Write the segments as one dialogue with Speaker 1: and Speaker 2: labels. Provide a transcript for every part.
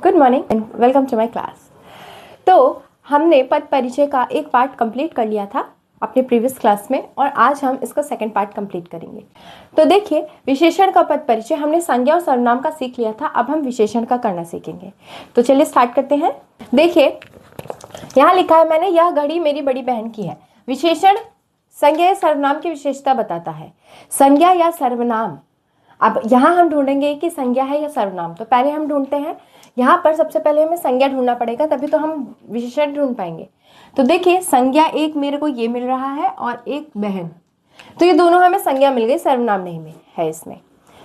Speaker 1: Good morning and welcome to my class. तो हमने पद परिचय का एक पार्ट कंप्लीट कर लिया था अपने प्रीवियस क्लास में और आज हम इसका सेकंड पार्ट कंप्लीट करेंगे। तो देखिए, विशेषण का पद परिचय हमने संज्ञा और सर्वनाम का सीख लिया था, अब हम विशेषण का करना सीखेंगे। तो चलिए स्टार्ट करते हैं। देखिए, यहाँ लिखा है मैंने, यह घड़ी मेरी बड़ी बहन की है। विशेषण संज्ञा या सर्वनाम की विशेषता बताता है। संज्ञा या सर्वनाम, अब यहाँ हम ढूंढेंगे कि संज्ञा है या सर्वनाम। तो पहले हम ढूंढते हैं, यहाँ पर सबसे पहले हमें संज्ञा ढूंढना पड़ेगा, तभी तो हम विशेषण ढूंढ पाएंगे। तो देखिए, संज्ञा एक मेरे को ये मिल रहा है और एक बहन, तो ये दोनों हमें संज्ञा मिल गई, सर्वनाम नहीं मिल है इसमें।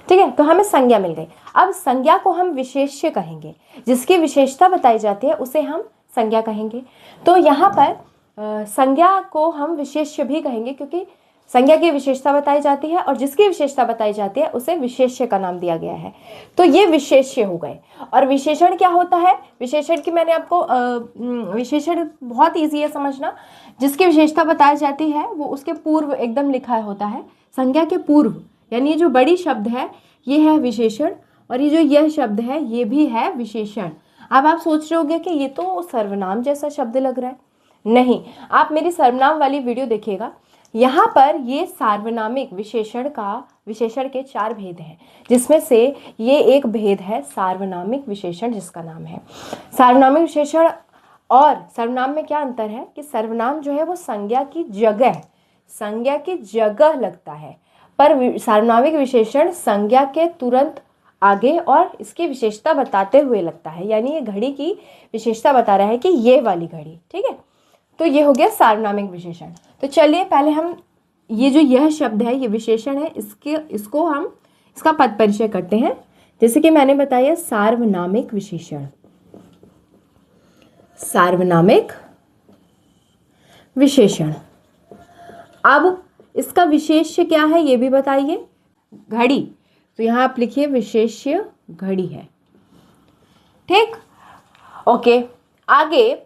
Speaker 1: ठीक है, तो हमें संज्ञा मिल गई। अब संज्ञा को हम विशेष्य कहेंगे, जिसकी विशेषता बताई जाती है उसे हम संज्ञा कहेंगे। तो यहाँ पर संज्ञा को हम विशेष्य भी कहेंगे, क्योंकि संज्ञा की विशेषता बताई जाती है और जिसकी विशेषता बताई जाती है उसे विशेष्य का नाम दिया गया है। तो ये विशेष्य हो गए। और विशेषण क्या होता है? विशेषण की मैंने आपको विशेषण बहुत ईजी है समझना। जिसकी विशेषता बताई जाती है वो उसके पूर्व एकदम लिखा होता है। संज्ञा के पूर्व, यानी ये जो बड़ी शब्द है ये है विशेषण, और ये जो यह शब्द है ये भी है विशेषण। अब आप सोच रहे होंगे कि ये तो सर्वनाम जैसा शब्द लग रहा है। नहीं, आप मेरी सर्वनाम वाली वीडियो देखिएगा। यहाँ पर ये सार्वनामिक विशेषण के 4 भेद हैं, जिसमें से ये एक भेद है सार्वनामिक विशेषण, जिसका नाम है सार्वनामिक विशेषण। और सर्वनाम में क्या अंतर है कि सर्वनाम जो है वो संज्ञा की जगह लगता है, पर सार्वनामिक विशेषण संज्ञा के तुरंत आगे और इसकी विशेषता बताते हुए लगता है। यानी ये घड़ी की विशेषता बता रहा है कि ये वाली घड़ी। ठीक है, तो ये हो गया सार्वनामिक विशेषण। तो चलिए पहले हम ये जो यह शब्द है ये विशेषण है, इसको हम इसका पद परिचय करते हैं। जैसे कि मैंने बताया, सार्वनामिक विशेषण, सार्वनामिक विशेषण। अब इसका विशेष्य क्या है ये भी बताइए। घड़ी, तो यहाँ आप लिखिए विशेष्य घड़ी है। ठीक, ओके। आगे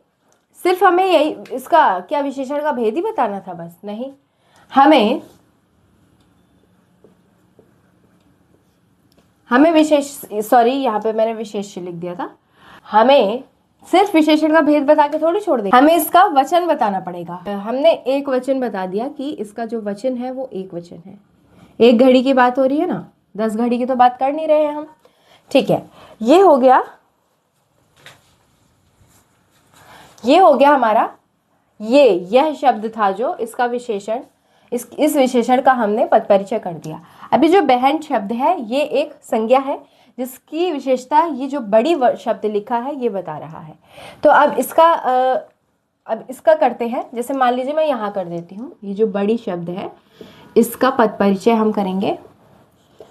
Speaker 1: सिर्फ हमें यही इसका क्या विशेषण का भेद ही बताना था, बस नहीं, हमें यहाँ पे मैंने विशेष्य लिख दिया था। हमें सिर्फ विशेषण का भेद बता के थोड़ी छोड़ दे, हमें इसका वचन बताना पड़ेगा। हमने एक वचन बता दिया कि इसका जो वचन है वो एक वचन है। एक घड़ी की बात हो रही है ना, 10 घड़ी की तो बात कर नहीं रहे हैं हम। ठीक है, ये हो गया हमारा यह शब्द था जो इसका विशेषण, इस विशेषण का हमने पद परिचय कर दिया। अभी जो बहन शब्द है ये एक संज्ञा है, जिसकी विशेषता ये जो बड़ी शब्द लिखा है ये बता रहा है। तो अब इसका करते हैं। जैसे मान लीजिए मैं यहाँ कर देती हूँ, ये जो बड़ी शब्द है इसका पद परिचय हम करेंगे।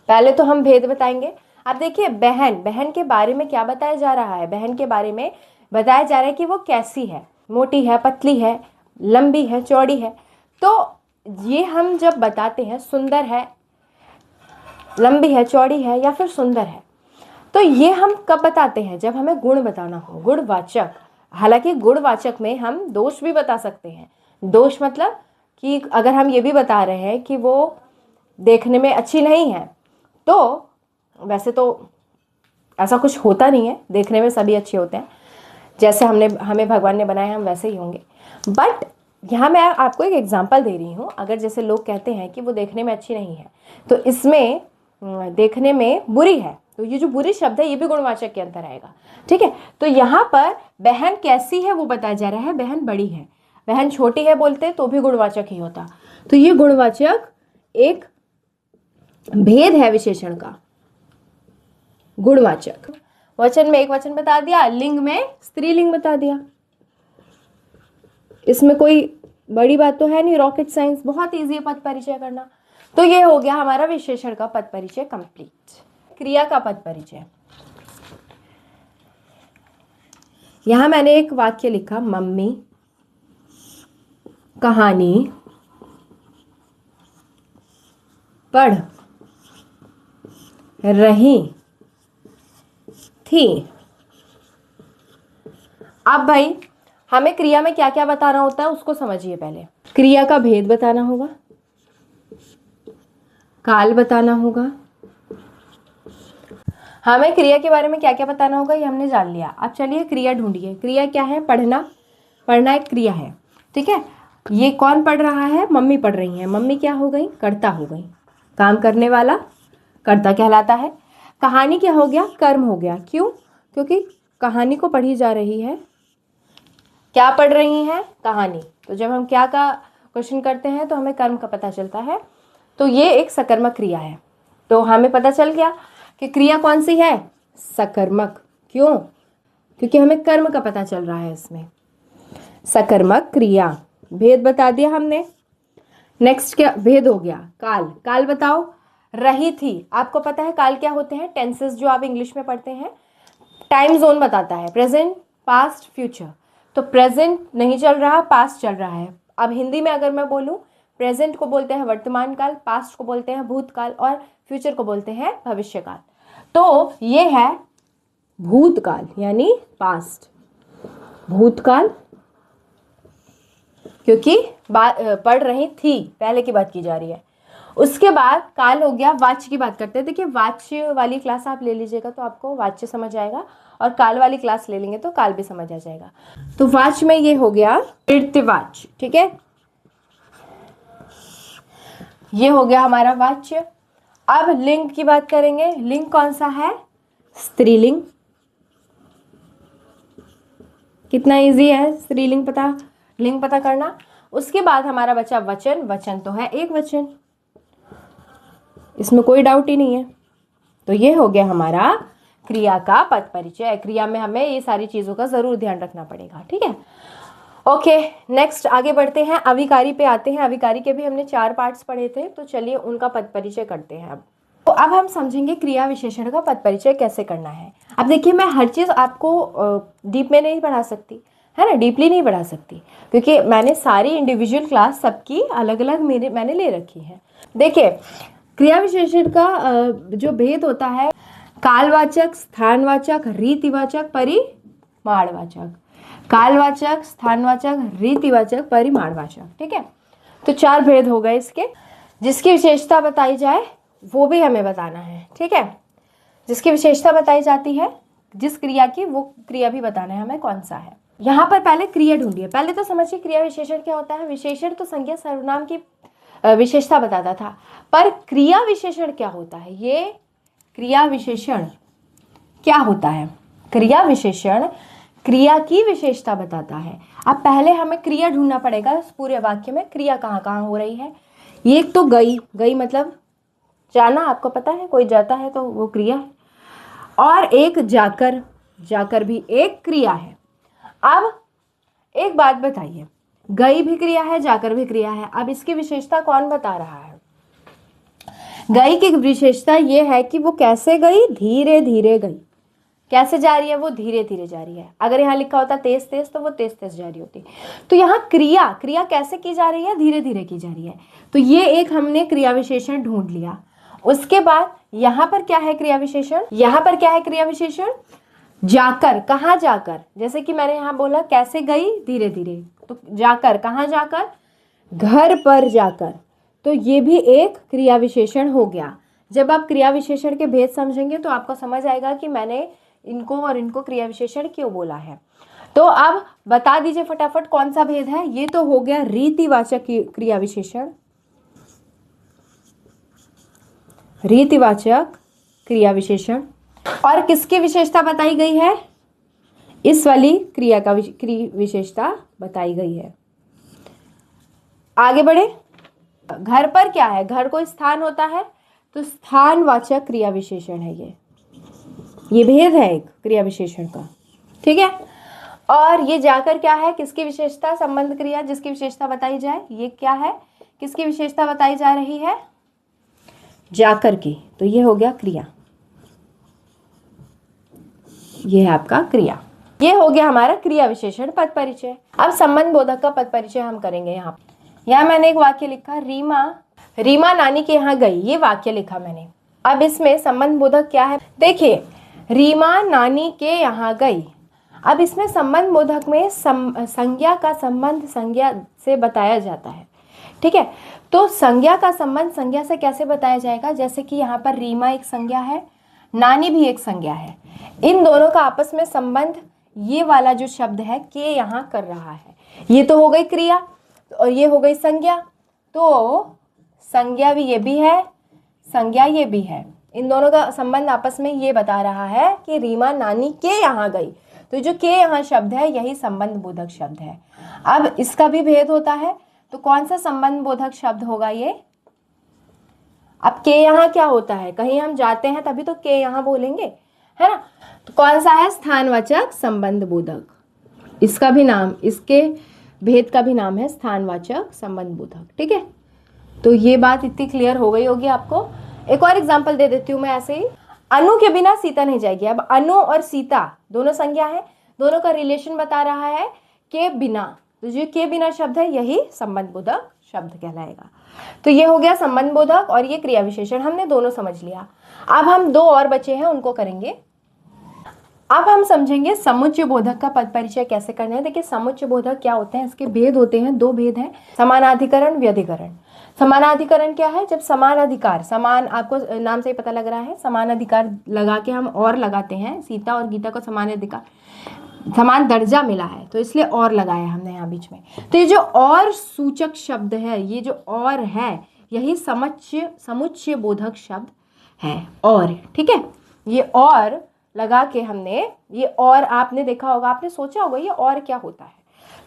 Speaker 1: पहले तो हम भेद बताएंगे। अब देखिए, बहन के बारे में क्या बताया जा रहा है? बहन के बारे में बताया जा रहा है कि वो कैसी है, मोटी है, पतली है, लंबी है, चौड़ी है। तो ये हम जब बताते हैं, सुंदर है, लंबी है, चौड़ी है या फिर सुंदर है, तो ये हम कब बताते हैं? जब हमें गुण बताना हो, गुणवाचक। हालांकि गुणवाचक में हम दोष भी बता सकते हैं। दोष मतलब कि अगर हम ये भी बता रहे हैं कि वो देखने में अच्छी नहीं है, तो वैसे तो ऐसा कुछ होता नहीं है, देखने में सभी अच्छे होते हैं, जैसे हमें भगवान ने बनाया हम वैसे ही होंगे। बट यहाँ मैं आपको एक एग्जांपल दे रही हूँ। अगर जैसे लोग कहते हैं कि वो देखने में अच्छी नहीं है, तो इसमें देखने में बुरी है, तो ये जो बुरी शब्द है ये भी गुणवाचक के अंदर आएगा। ठीक है, तो यहाँ पर बहन कैसी है वो बताया जा रहा है, बहन बड़ी है। बहन छोटी है बोलते तो भी गुणवाचक ही होता। तो ये गुणवाचक एक भेद है विशेषण का। गुणवाचक वचन में एक वचन बता दिया, लिंग में स्त्रीलिंग बता दिया। इसमें कोई बड़ी बात तो है नहीं, रॉकेट साइंस, बहुत इजी है पद परिचय करना। तो ये हो गया हमारा विशेषण का पद परिचय कंप्लीट। क्रिया का पद परिचय, यहां मैंने एक वाक्य लिखा, मम्मी कहानी पढ़ रही थी। अब भाई हमें क्रिया में क्या क्या बताना होता है उसको समझिए। पहले क्रिया का भेद बताना होगा, काल बताना होगा, हमें क्रिया के बारे में क्या क्या बताना होगा ये हमने जान लिया। अब चलिए क्रिया ढूंढिए। क्रिया क्या है? पढ़ना। पढ़ना एक क्रिया है, ठीक है। ये कौन पढ़ रहा है? मम्मी पढ़ रही हैं। मम्मी क्या हो गई? कर्ता हो गई। काम करने वाला कर्ता कहलाता है। कहानी क्या हो गया? कर्म हो गया। क्यों? क्योंकि कहानी को पढ़ी जा रही है। क्या पढ़ रही हैं? कहानी। तो जब हम क्या का क्वेश्चन करते हैं तो हमें कर्म का पता चलता है, तो ये एक सकर्मक क्रिया है। तो हमें पता चल गया कि क्रिया कौन सी है? सकर्मक। क्यों? क्योंकि हमें कर्म का पता चल रहा है इसमें। सकर्मक क्रिया। भेद बता दिया हमने। नेक्स्ट क्या भेद हो गया? काल। काल बताओ। रही थी। आपको पता है काल क्या होते हैं? टेंसेस जो आप इंग्लिश में पढ़ते हैं। टाइम जोन बताता है, प्रेजेंट, पास्ट, फ्यूचर। तो प्रेजेंट नहीं चल रहा, पास्ट चल रहा है। अब हिंदी में अगर मैं बोलूं, प्रेजेंट को बोलते हैं वर्तमान काल, पास्ट को बोलते हैं भूतकाल और फ्यूचर को बोलते हैं भविष्यकाल। तो ये है भूतकाल यानी पास्ट। भूतकाल क्योंकि पढ़ रही थी, पहले की बात की जा रही है। उसके बाद काल हो गया। वाच्य की बात करते हैं। देखिए वाच्य वाली क्लास आप ले लीजिएगा तो आपको वाच्य समझ आएगा, और काल वाली क्लास ले लेंगे तो काल भी समझ आ जाएगा। तो वाच्य में ये हो गया वृत्तिवाच्य, ठीक है। ये हो गया हमारा वाच्य। अब लिंग की बात करेंगे। लिंग कौन सा है? स्त्रीलिंग। कितना इजी है स्त्रीलिंग पता, लिंग पता करना। उसके बाद हमारा बचा वचन। वचन तो है एक वचन, इसमें कोई डाउट ही नहीं है। तो ये हो गया हमारा क्रिया का पद परिचय। क्रिया में हमें ये सारी चीजों का जरूर ध्यान रखना पड़ेगा, ठीक है। ओके, नेक्स्ट आगे बढ़ते हैं। अविकारी पे आते हैं। अविकारी के भी हमने 4 पार्ट्स पढ़े थे, तो चलिए उनका पद परिचय करते हैं। अब तो अब हम समझेंगे क्रिया विशेषण का पद परिचय कैसे करना है। अब देखिए मैं हर चीज़ आपको डीप में नहीं पढ़ा सकती, है ना, डीपली नहीं पढ़ा सकती, क्योंकि मैंने सारी इंडिविजुअल क्लास सबकी अलग अलग मैंने ले रखी है। देखिए क्रिया विशेषण का जो भेद होता है, कालवाचक, स्थानवाचक, रीतिवाचक, परिमाणवाचक। कालवाचक, स्थानवाचक, रीतिवाचक, परिमाणवाचक, ठीक है। तो 4 भेद हो गए इसके। जिसकी विशेषता बताई जाए वो भी हमें बताना है, ठीक है। जिसकी विशेषता बताई जाती है, जिस क्रिया की, वो क्रिया भी बताना है हमें कौन सा है। यहाँ पर पहले क्रिया ढूंढिए। पहले तो समझिए क्रिया विशेषण क्या होता है। विशेषण तो संज्ञा सर्वनाम की विशेषता बताता था, पर क्रिया विशेषण क्या होता है? ये क्रिया विशेषण क्या होता है? क्रिया विशेषण क्रिया की विशेषता बताता है। अब पहले हमें क्रिया ढूंढना पड़ेगा इस पूरे वाक्य में। क्रिया कहाँ कहाँ हो रही है? ये एक तो गई। गई मतलब जाना, आपको पता है, कोई जाता है तो वो क्रिया है। और एक जाकर। जाकर भी एक क्रिया है। अब एक बात बताइए, गई भी क्रिया है, जाकर भी क्रिया है। अब इसकी विशेषता कौन बता रहा है? गई की विशेषता ये है कि वो कैसे गई? धीरे धीरे गई। कैसे जा रही है? वो धीरे धीरे जा रही है। अगर यहाँ लिखा होता तेज तेज तो वो तेज तेज जा रही होती। तो यहाँ क्रिया क्रिया कैसे की जा रही है? धीरे धीरे की जा रही है। तो ये एक हमने क्रिया विशेषण ढूंढ लिया। उसके बाद यहाँ पर क्या है क्रिया विशेषण? यहाँ पर क्या है क्रिया विशेषण? जाकर। कहाँ जाकर? जैसे कि मैंने यहाँ बोला कैसे गई? धीरे धीरे। तो जाकर, कहाँ जाकर? घर पर जाकर। तो ये भी एक क्रिया विशेषण हो गया। जब आप क्रिया विशेषण के भेद समझेंगे तो आपको समझ आएगा कि मैंने इनको और इनको क्रिया विशेषण क्यों बोला है। तो अब बता दीजिए फटाफट कौन सा भेद है। ये तो हो गया रीतिवाचक क्रिया विशेषण। रीतिवाचक क्रिया विशेषण। और किसकी विशेषता बताई गई है? इस वाली क्रिया का विशेषता बताई गई है। आगे बढ़े। घर पर क्या है? घर को स्थान होता है, तो स्थानवाचक क्रिया विशेषण है ये भेद है एक क्रिया विशेषण का, ठीक है। और ये जाकर क्या है? किसकी विशेषता? संबंध क्रिया, जिसकी विशेषता बताई जाए। ये क्या है? किसकी विशेषता बताई जा रही है? जाकर की। तो ये हो गया क्रिया, ये है आपका क्रिया। ये हो गया हमारा क्रिया विशेषण पद परिचय। अब संबंध बोधक का पद परिचय हम करेंगे। यहाँ मैंने एक वाक्य लिखा, रीमा नानी के यहाँ गई। ये वाक्य लिखा मैंने। अब इसमें संबंध बोधक क्या है? देखिए रीमा नानी के यहाँ गई। अब इसमें संबंध बोधक में संज्ञा का संबंध संज्ञा से बताया जाता है, ठीक है। तो संज्ञा का संबंध संज्ञा से कैसे बताया जाएगा? जैसे कि यहाँ पर रीमा एक संज्ञा है, नानी भी एक संज्ञा है। इन दोनों का आपस में संबंध ये वाला जो शब्द है के यहाँ कर रहा है। ये तो हो गई क्रिया और ये हो गई संज्ञा। तो संज्ञा भी ये भी है, संज्ञा ये भी है। इन दोनों का संबंध आपस में ये बता रहा है कि रीमा नानी के यहाँ गई। तो जो के यहाँ शब्द है यही संबंध बोधक शब्द है। अब इसका भी भेद होता है, तो कौन सा संबंध बोधक शब्द होगा ये? अब के यहाँ क्या होता है, कहीं हम जाते हैं तभी तो के यहाँ बोलेंगे, है ना। तो कौन सा है? स्थानवाचक संबंध बोधक। इसका भी नाम, इसके भेद का भी नाम है स्थानवाचक संबंध बोधक। ठीक है, तो ये बात इतनी क्लियर हो गई होगी आपको। एक और एग्जांपल दे देती हूँ मैं ऐसे ही। अनु के बिना सीता नहीं जाएगी। अब अनु और सीता दोनों संज्ञा है, दोनों का रिलेशन बता रहा है के बिना। तो जो के बिना शब्द है यही संबंध बोधक शब्द कहलाएगा। तो ये हो गया संबंध बोधक और ये क्रिया विशेषण, हमने दोनों समझ लिया। अब हम दो और बचे हैं, उनको करेंगे। अब हम समझेंगे समुच्चय बोधक का पद परिचय कैसे करना है। देखिए समुच्चय बोधक क्या होते हैं, इसके भेद होते हैं, दो भेद हैं, समानाधिकरण, व्यधिकरण। समानाधिकरण क्या है? जब समान अधिकार, समान, आपको नाम से ही पता लग रहा है, समान अधिकार लगा के हम और लगाते हैं। सीता और गीता को समान अधिकार, समान दर्जा मिला है, तो इसलिए और लगाया हमने यहाँ बीच में। तो ये जो और सूचक शब्द है, ये जो और है, यही समुच्चय बोधक शब्द है। और ठीक है, ये और लगा के हमने, ये और आपने देखा होगा, आपने सोचा होगा ये और क्या होता है,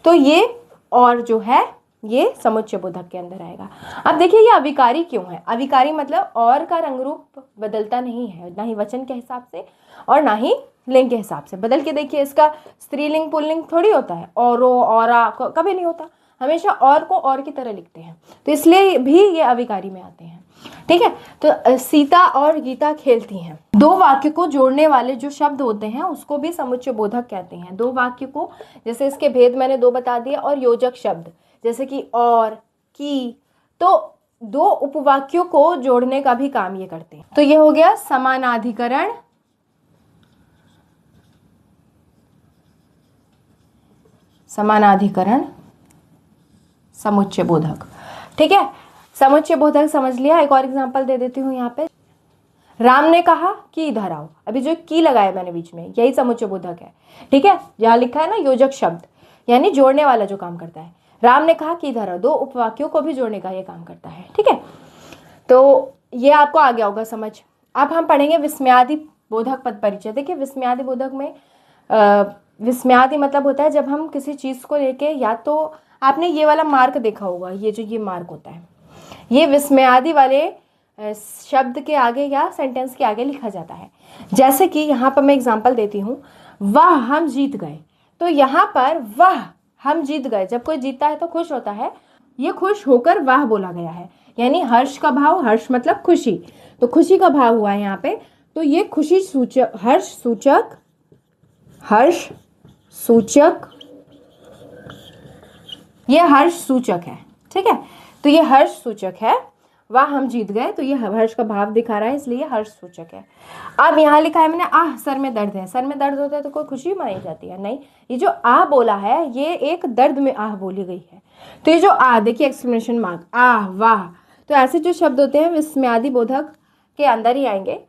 Speaker 1: तो ये और जो है ये समुच्चय बोधक के अंदर आएगा। अब देखिए ये अविकारी क्यों है? अविकारी मतलब और का रंग रूप बदलता नहीं है, ना ही वचन के हिसाब से और ना ही लिंग के हिसाब से। बदल के देखिए, इसका स्त्रीलिंग पुल्लिंग थोड़ी होता है, औरो औरा कभी नहीं होता, हमेशा और को और की तरह लिखते हैं, तो इसलिए भी ये अविकारी में आते हैं। ठीक है, तो सीता और गीता खेलती हैं। दो वाक्य को जोड़ने वाले जो शब्द होते हैं उसको भी समुच्चय बोधक कहते हैं। दो वाक्य को, जैसे इसके भेद मैंने दो बता दिए, और योजक शब्द जैसे कि और, की, तो दो उपवाक्यों को जोड़ने का भी काम ये करते हैं। तो ये हो गया समानाधिकरण, समानाधिकरण समुच्चय बोधक। ठीक है, समुच्चय बोधक समझ लिया। एक और एग्जांपल दे देती हूँ यहाँ पे। राम ने कहा कि इधर आओ। अभी जो की लगाया मैंने बीच में, यही समुच्चय बोधक है। ठीक है, जहाँ लिखा है ना योजक शब्द, यानी जोड़ने वाला जो काम करता है। राम ने कहा कि इधर आओ, दो उपवाक्यों को भी जोड़ने का ये काम करता है। ठीक है, तो ये आपको आ गया होगा समझ। अब हम पढ़ेंगे विस्मयादि बोधक पद परिचय। देखिए विस्मयादि बोधक में विस्मयादि मतलब होता है जब हम किसी चीज को लेके, या तो आपने ये वाला मार्क देखा होगा, ये जो ये मार्क होता है, ये विस्मयादि वाले शब्द के आगे या सेंटेंस के आगे लिखा जाता है। जैसे कि यहाँ पर मैं एग्जांपल देती हूँ, वह हम जीत गए। तो यहाँ पर वह हम जीत गए, जब कोई जीतता है तो खुश होता है, ये खुश होकर वह बोला गया है, यानी हर्ष का भाव, हर्ष मतलब खुशी, तो खुशी का भाव हुआ है यहाँ पे। तो ये खुशी सूचक, हर्ष सूचक, हर्ष सूचक, ये हर्ष सूचक है। ठीक है, तो ये हर्ष सूचक है, वह हम जीत गए, तो ये हर्ष का भाव दिखा रहा है, इसलिए हर्ष सूचक है। अब यहाँ लिखा है मैंने आह सर में दर्द है। सर में दर्द होता है तो कोई खुशी मनाई जाती है? नहीं, ये जो आह बोला है ये एक दर्द में आह बोली गई है। तो ये जो आह, देखिए एक्सक्लेमेशन मार्क, आह, वाह, तो ऐसे जो शब्द होते हैं विस्मयादि बोधक के अंदर ही आएंगे।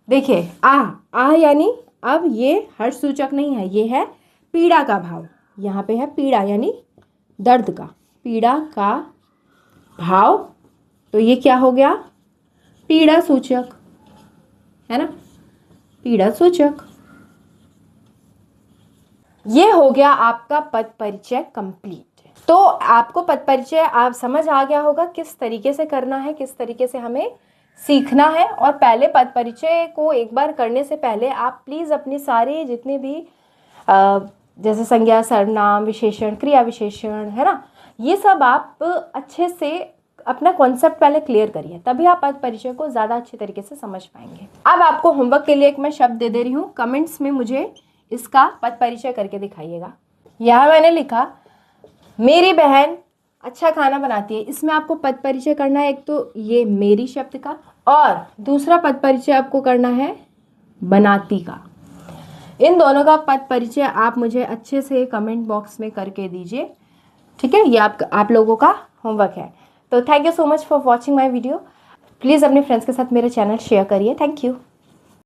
Speaker 1: देखिए आह, आह यानी अब ये हर्ष सूचक नहीं है, ये है पीड़ा का भाव। यहाँ पे है पीड़ा यानी दर्द का, पीड़ा का भाव, तो ये क्या हो गया? पीड़ा सूचक, है ना, पीड़ा सूचक। ये हो गया आपका पद परिचय कंप्लीट। तो आपको पद परिचय आप समझ आ गया होगा किस तरीके से करना है, किस तरीके से हमें सीखना है। और पहले पद परिचय को एक बार करने से पहले आप प्लीज़ अपने सारे जितने भी जैसे संज्ञा, सर्वनाम, विशेषण, क्रिया विशेषण, है ना, ये सब आप अच्छे से अपना कॉन्सेप्ट पहले क्लियर करिए, तभी आप पद परिचय को ज़्यादा अच्छी तरीके से समझ पाएंगे। अब आपको होमवर्क के लिए एक मैं शब्द दे दे रही हूँ, कमेंट्स में मुझे इसका पद परिचय करके दिखाइएगा। यहाँ मैंने लिखा मेरी बहन अच्छा खाना बनाती है। इसमें आपको पद परिचय करना है, एक तो ये मेरी शब्द का, और दूसरा पद परिचय आपको करना है बनाती का। इन दोनों का पद परिचय आप मुझे अच्छे से कमेंट बॉक्स में करके दीजिए। ठीक है, ये आप लोगों का होमवर्क है। तो thank you so much for watching my video. Please अपने फ्रेंड्स के साथ मेरा चैनल शेयर करिए। Thank you.